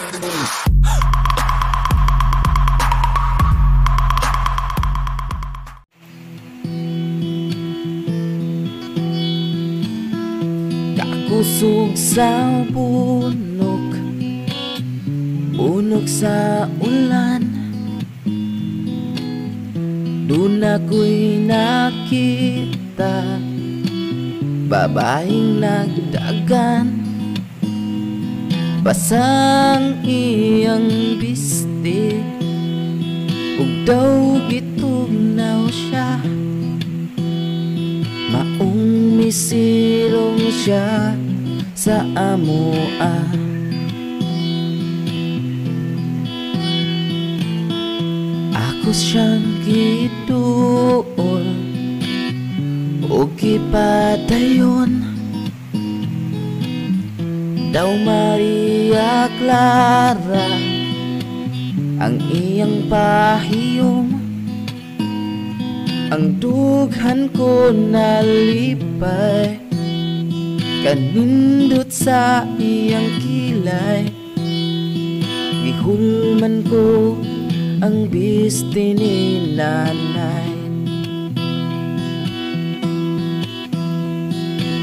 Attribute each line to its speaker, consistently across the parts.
Speaker 1: Kakusog sa bunok, bunok sa ulan. Doon ako'y nakita babaeng nagdagan, basang iyang biste, ug daw gitugnaw siya. Maong misilong siya sa amoa. Ako siyang gituol o gipadayon, daw Maria Clara ang iyang pahiyom. Ang dughan ko nalipay, kanindot sa iyang kilay. Gihulman ko ang biste ni nanay.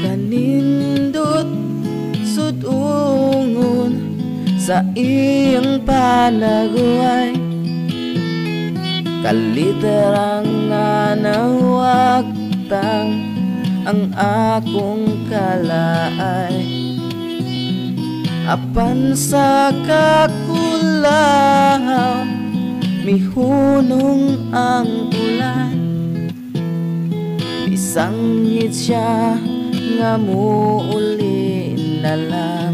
Speaker 1: Kanindot sudungon sa iyang panaguay, kaliterang nga nawagtang ang akong kalaay. Apan sa kakulaw, mihunong ang ulan. Bisangit siya nga muuli na lang.